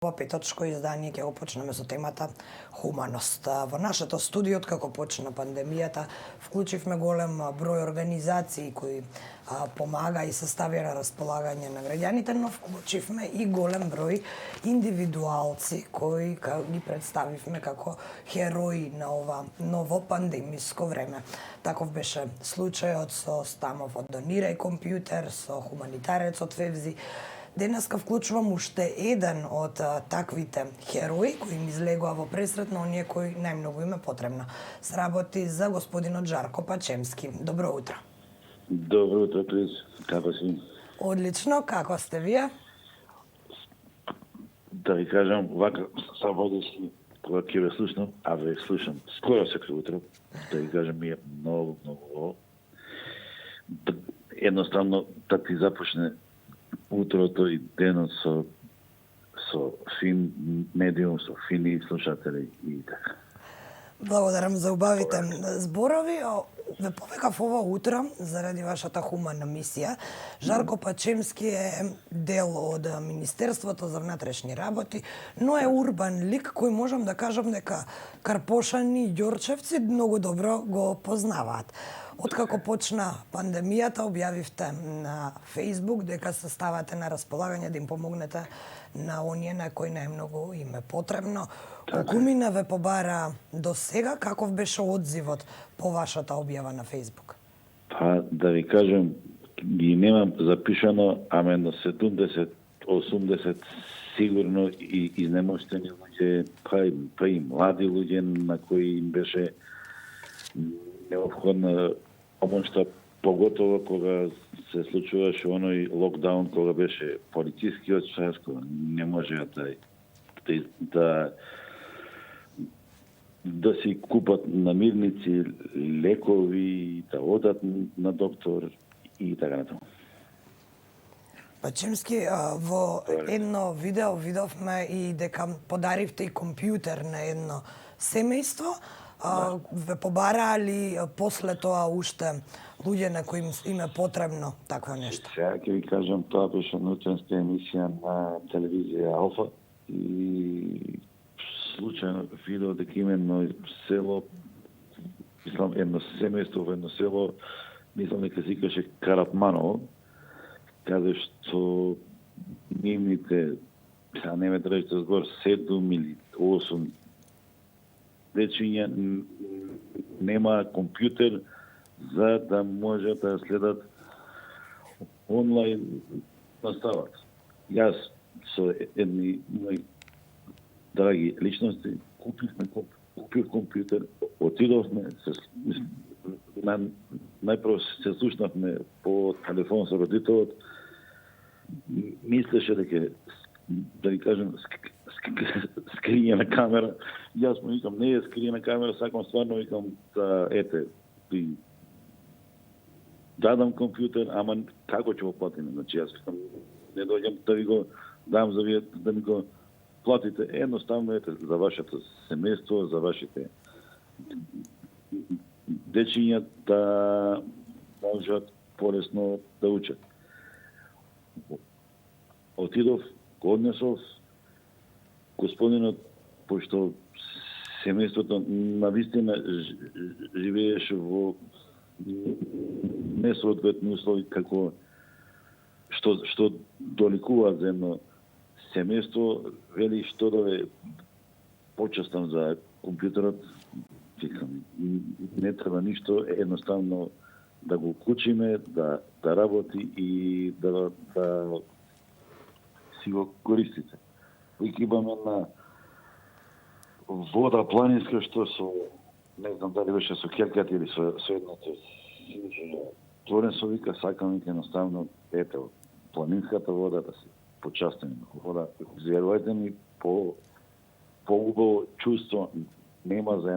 Ова петочко издание ќе го почнеме со темата хуманост. Во нашето студио, откако почна пандемијата, вклучивме голем број организации кои помага и се стави на располагање на граѓаните, но вклучивме и голем број индивидуалци кои ги представивме како херои на ова ново пандемиско време. Таков беше случајот со Стамов од Донирај компјутер, со хуманитарецот Февзи. Денеска вклучувам уште еден од таквите херои кои им излегува во пресрет на оние кои најмногу им е потребно. Сработи за господинот Жарко Пачемски. Добро утро. Добро утро, Крис. Како си? Одлично, како сте вие? Да ви кажам, вака сработи кога ќе ве слушнам, а ве слушам скоро секој утро, да ви кажам, ми е многу убаво. Едноставно, да ти започне утрото и денот со фин медиум, со фини слушатели и така. Благодарам за убавите зборови. Ве повикав ова утро заради вашата хумана мисија. Жарко Пачемски е дел од Министерството за внатрешни работи, но е урбан лик кој можам да кажам дека карпошани и ѓорчевци многу добро го познаваат. Откако почна пандемијата, објавивте на Facebook дека се ставате на располагање да им помогнете на оние на кои најмногу им е потребно. Колкумина ве побара до сега, каков беше одзивот по вашата објава на Facebook? Па, да ви кажам, ги немам запишано, аме на 70-80 сигурно и изнемоштени луѓе, па и млади луѓе на кои им беше необходна помошта, поготово кога се случуваше оној локдаун, кога беше полицискиот час, кога не можеа да си купат намирници, лекови, да одат на доктор и така натаму. Пачемски, во едно видео видовме и дека подаривте и компјутер на едно семејство. Ве побараа ли после тоа уште луѓе на кои им е потребно такво нешто? Сега ќе ви кажам, тоа беше ноќенска емисија на телевизија Алфа и случајно видео дека именно село, мислам едно семејство во едно село, мислам дека се викаше Карапманово, каде што нивните, сега не ме држите збор, 7 или 8 дечиња нема компјутер за да може да следат онлайн наставата. Јас со едни мои драги личности купив компјутер, отидовме, најпрво се слушнавме по телефон со родителот, мислеше дека, да ви кажем, скриена камера. Јас му викам, не е скриена камера, сакам стварно, викам, да, ете, ти дадам компјутер, ама како ќе го платиме? Значи, јас викам, не дојдам да ви го дам за вие, да ми го платите. Едноставно, ете, за вашето семејство, за вашите дечиња да можат полесно да учат. Отидов, го однесов, господинот, пошто семејството навистина живееше во несоодветни услови, како што доликува за едно семејство, вели што да ве почестам за компјутерот, викам, не треба ништо, едноставно да го вклучиме, да работи и да си го користите. Вики имаме на вода планинска, што со, не знам дали беше со керкат или со едното Торенсо вика, сакам вика едноставно, ете, планинската вода да се почастени вода. Верувајте ми, по-убаво чувство нема за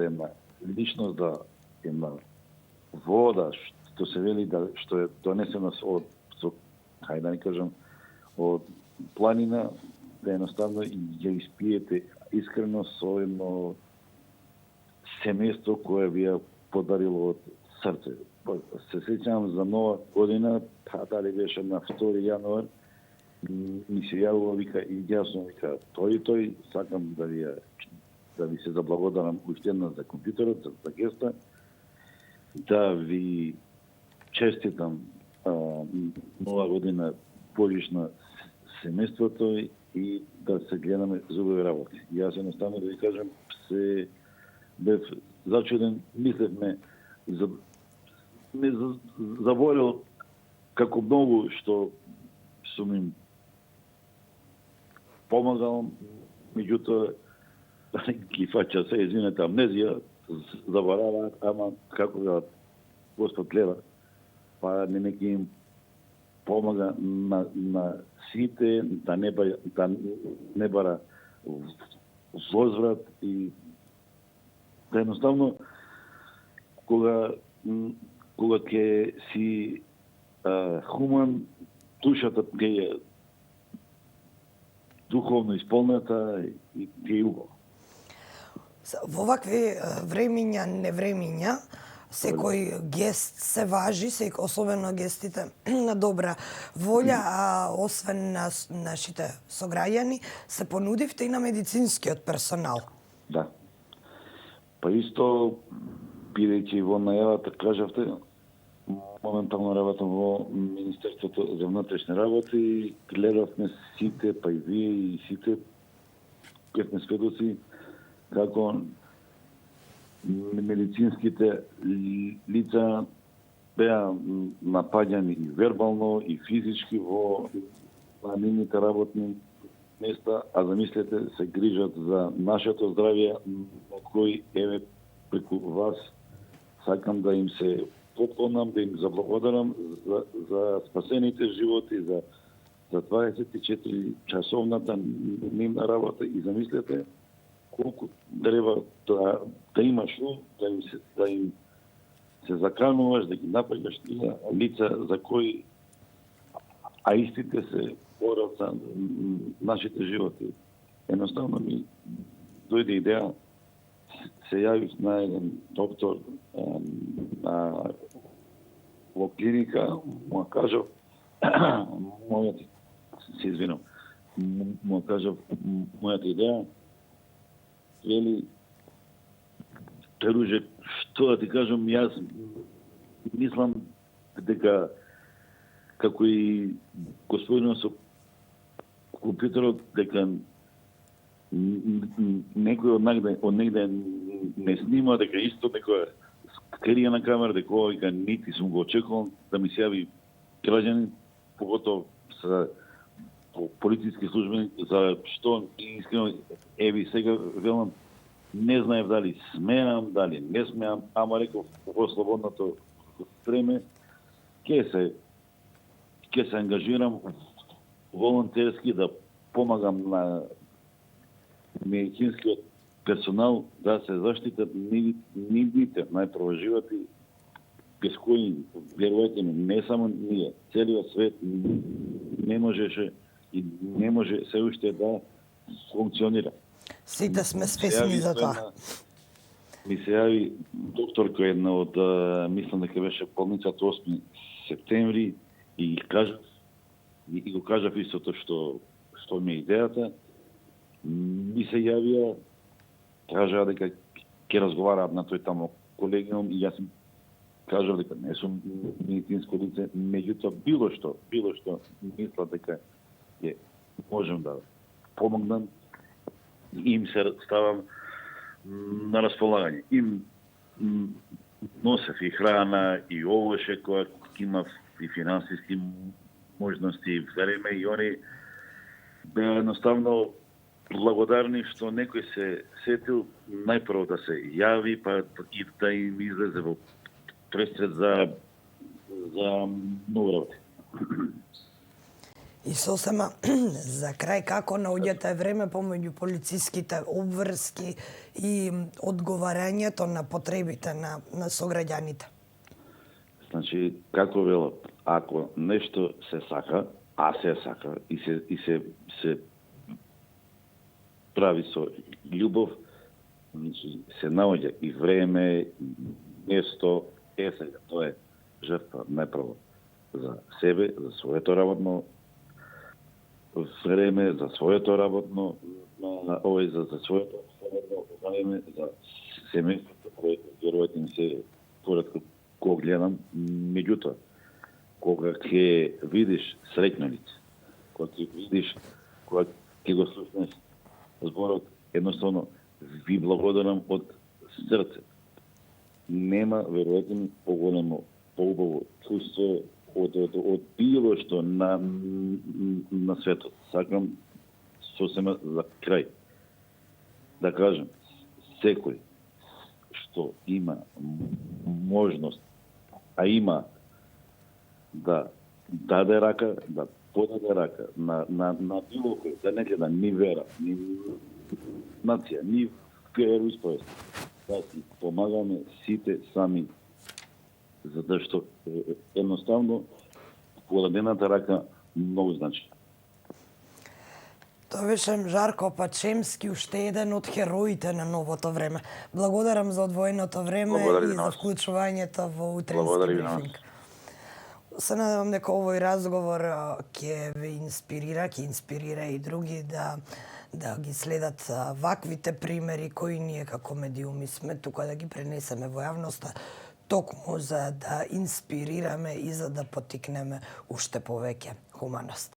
една личност, да една вода, што се вели што е донесена од, хајде да не кажам, од планина, да едноставно ја испиете искрено со едно семејство кое ви ја подарило од срце. Се сеќавам за нова година, дали беше на 2 јануар, ми се јавува, вика, и јасно, вика, тој, сакам да ви се заблагодарам уште една за компјутерот, за геста, да ви честитам нова година Божишна семејството и да се гледаме за убави работи. Јас едноставно да ви кажам, се бев зачуден, мислевме, ме заборел како многу што сум им помагал, меѓутоа ги фаќа се, извинете, амнезија, забораваат, ама како да Господ гледа, па нека им помага на сите, да не бара возврат и да едноставно кога ќе си хуман, душата ќе е духовно исполнета и ќе е убаво. Во вакви времиња, невремиња, секој гест се важи, особено гестите на добра волја, а освен на нашите сограѓани, се понудивте и на медицинскиот персонал. Да. Па исто, бидејќи во најавата кажавте, моментално работам во Министерството за внатрешни работи и гледавме сите, па и вие и сите, бевме сведоци, како медицинските лица беа напаѓани и вербално, и физички во нивните работни места, а замислете, се грижат за нашето здравје, од кој, еве, преку вас, сакам да им се поклонам, да им заблагодарам за спасените животи, за 24 часовната нивна работа и замислете колку треба да имаш да им се закануваш, да ги напаѓаш тие лица за кои, а истите се борат за нашите животи. Едноставно ми дојде идеја, се јавив на еден доктор во клиника, му кажав, му кажав мојата идеја, вели, Друже, што да ти кажам, јас мислам дека како и господинот со компјутерот, дека некој од негде не снима, дека исто некоја скрија на камера, дека нити сум го очекувал да ми се јави граѓани, поготово со полициски службени, за што искрено, еви сега велам, не знаев дали смеам, дали не смеам, ама реков во слободното време ќе се ангажирам волонтерски да помагам на медицинскиот персонал да се заштитат нивните најпрво животи, без кои, верувајте ми, не само ние, целиот свет не можеше и не може се уште да функционира. Сите сме свесни за тоа. Ми се јави докторка една од, мислам дека беше болницата 8 септември и го кажав истото што ми е идејата. Ми се јавија, кажаа дека ќе разговараат на тој тамо колегиум и јас им кажав дека не сум медицинско лице, меѓутоа било што мислам дека можам да помогнам, им се ставам на располагање. Им носев и храна, и овоше, која имав и финансиски можности и време, и они беа едноставно благодарни што некој се сетил најпрво да се јави, па и да им излезе во пресред за многу работи. И сосема за крај, како наоѓате време помеѓу полициските обврски и одговарањето на потребите на сограѓаните? Значи, како велат, ако нешто се сака, а се сака и се прави со љубов, значи се наоѓа и време, и место, сега, тоа е жртва најпрво за себе, за своето работно време за своето работно, за своето време, за семејството, кое веројатно ми се поред кога гледам, меѓутоа, кога ќе видиш среќно лице, кога ќе видиш, кога ќе го слушнеш зборот, едноставно ви благодарам од срце. Нема веројатно поголемо, поубаво чувство од било што на светот. Сакам сосема за крај да кажем, секој што има можност, а има да даде рака, да подаде рака на било кој, да не гледа ни вера, ни нација, ни вероисповест, да си помагаме сите сами, затоа што едноставно подадената рака многу значи. Тоа беше Жарко Пачемски, уште еден од хероите на новото време. Благодарам за одвоеното време Благодарам и и на за вас. вклучувањето во утренски Благодарам и на вас. брифинг. Се надевам дека овој разговор ќе ве инспирира, ќе инспирира и други да ги следат ваквите примери кои ние како медиуми сме тука да ги пренесеме во јавноста, токму за да инспирираме и за да поттикнеме уште повеќе хуманост.